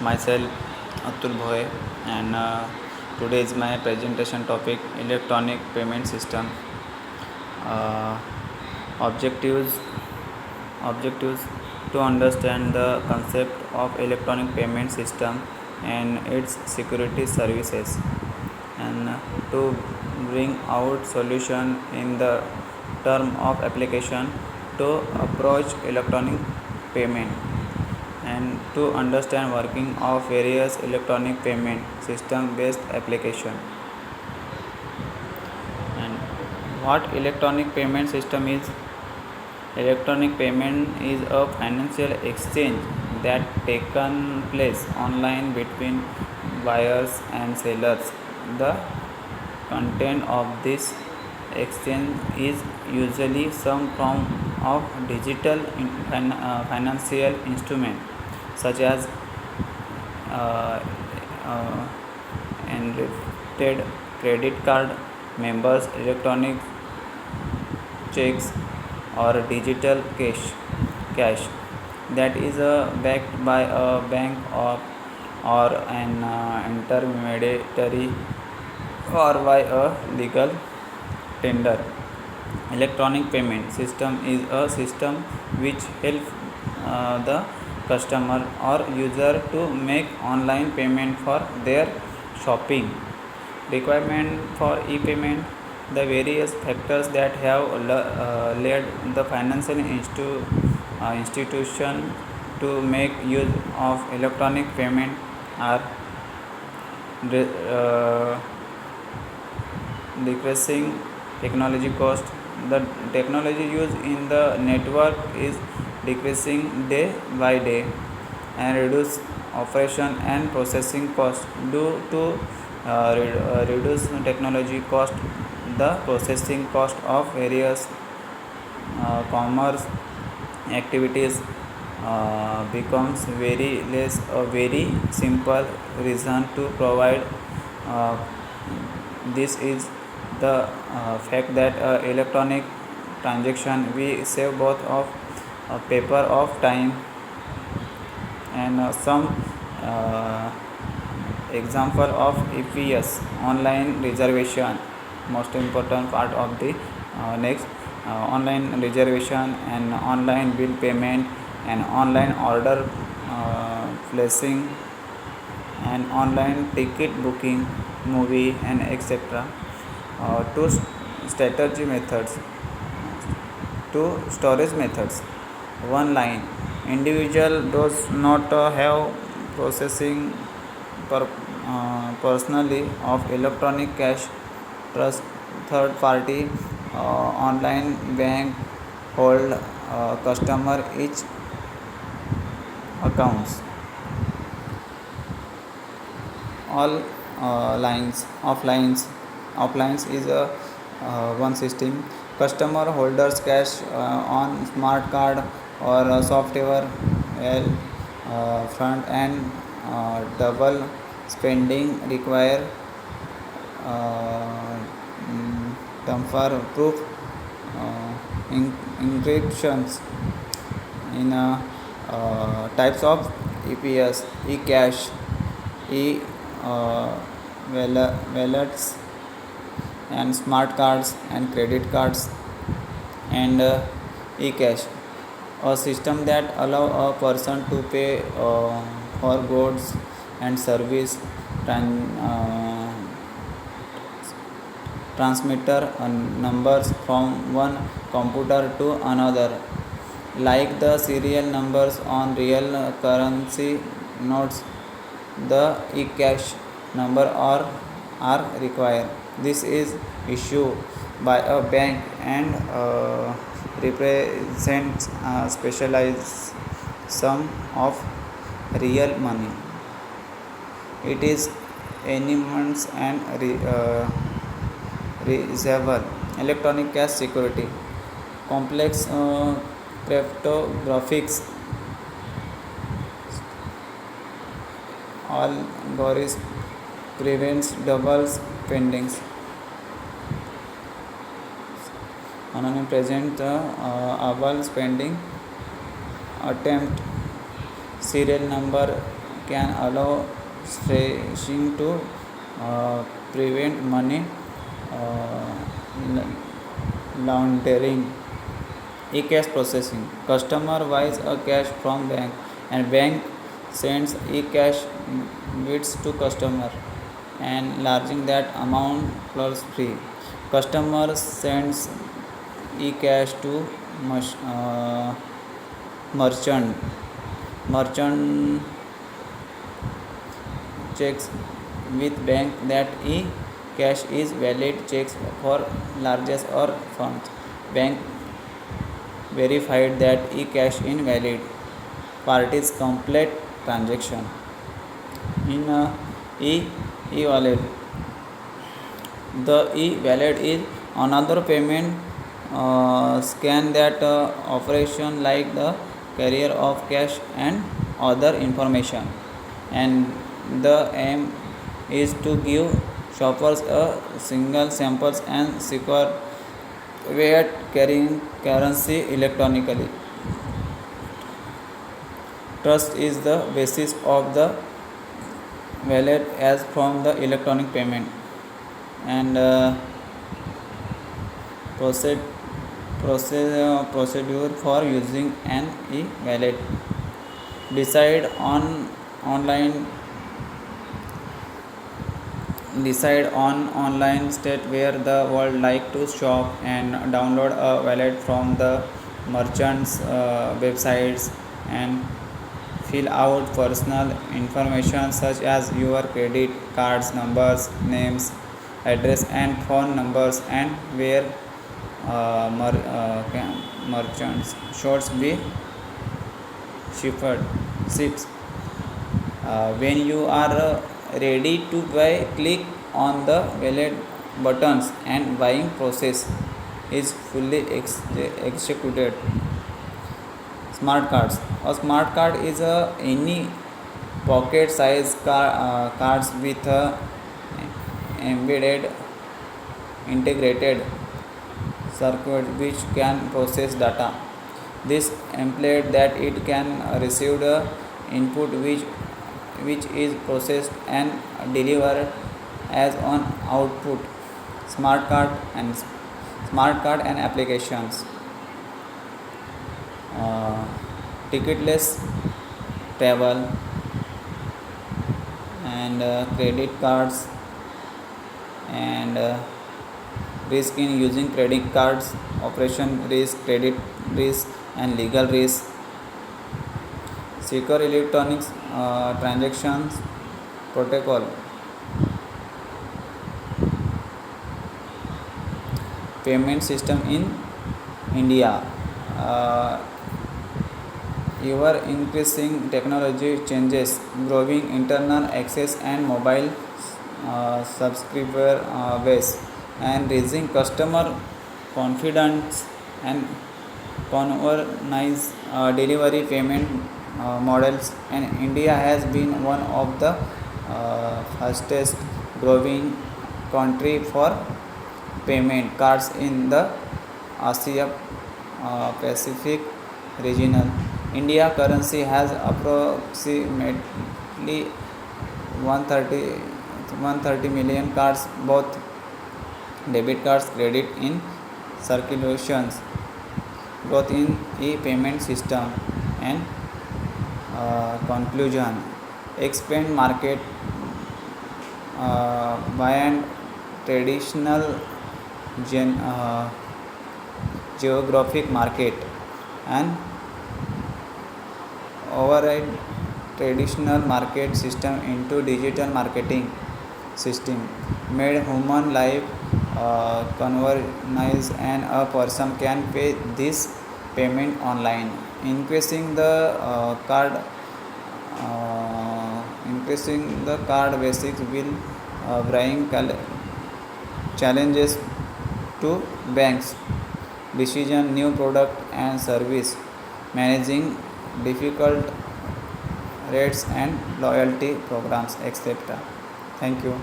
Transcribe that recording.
Myself Atul Bhoy, and today is my presentation topic electronic payment system. Uh, objectives objectives to understand the concept of electronic payment system and its security services, and to bring out solution in the term of application to approach electronic payment, and to understand working of various electronic payment system based application. And what electronic payment system is? Electronic payment is a financial exchange that taken place online between buyers and sellers. The content of this exchange is usually some form of digital financial instrument, such as uh, uh, encrypted credit card, members electronic checks, or digital cash that is backed by a bank or an intermediary or by a legal tender. Electronic payment system is a system which helps the customer or user to make online payment for their shopping. Requirement for e-payment: the various factors that have led the financial institution to make use of electronic payment are uh, decreasing technology cost. The technology used in the network is decreasing day by day, and reduce operation and processing cost. Due to reduce technology cost, the processing cost of various commerce activities becomes very less. A very simple reason to provide uh, this is the fact that electronic transaction we save both of paper of time and some uh, example of EPS online reservation, most important part of the next online reservation and online bill payment and online order placing and online ticket booking, movie, and etc. Two strategy methods, two storage methods. One line: individual does not have processing personally of electronic cash. Trust third party online bank hold customer each accounts. All lines offlines is a one system. Customer holders cash on smart card or software front end. Double spending require uh, tamper proof encryptions in types of EPS: e-cash, e uh, wallets, and smart cards and credit cards, and e-cash, a system that allow a person to pay for goods and service transmitter numbers from one computer to another, like the serial numbers on real currency notes. The e-cash number are required. This is issued by a bank and represents a specialized sum of real money. It is anonymous and reusable. Electronic cash security: complex cryptographics algorithm prevents double spendings. Anonym present double spending attempt. Serial number can allow stretching to prevent money uh, laundering. E-cash processing. Customer buys a cash from bank and bank sends e-cash bits to customer and larging that amount plus free. Customer sends e-cash to merchant. Merchant checks with bank that e-cash is valid, checks for largest or funds. Bank verified that e-cash invalid. Parties complete transaction. In e-wallet, the e-wallet is another payment scan that operation like the carrier of cash and other information, and the aim is to give shoppers a single samples and secure way at carrying currency electronically. Trust is the basis of the wallet as from the electronic payment, and proced, procedure for using an e-wallet. Decide on online decide on online state where the world like to shop and download a wallet from the merchants websites and fill out personal information such as your credit cards numbers, names, address and phone numbers, and where merchants should be ships. When you are ready to buy, click on the wallet buttons and buying process is fully executed. Smart cards. A smart card is any pocket size cards with a embedded integrated circuit which can process data. This implies that it can receive the input which is processed and delivered as an output. Smart card and applications. Ticketless travel and credit cards and risk in using credit cards, operation risk, credit risk and legal risk. Secure electronics transactions protocol. Payment system in India. Ever increasing technology changes, growing internet access and mobile subscriber base, and raising customer confidence and convenience delivery payment models. And India has been one of the fastest growing country for payment cards in the Asia Pacific regional. India currency has approximately 130 million cards, both debit cards, credit in circulations, growth in e-payment system, and conclusion. Expand market beyond traditional geographic market and override traditional market system into digital marketing system made human life convenience, and a person can pay this payment online. Increasing the card basics will bring challenges to banks decision, new product and service, managing difficult rates and loyalty programs, etc. Thank you.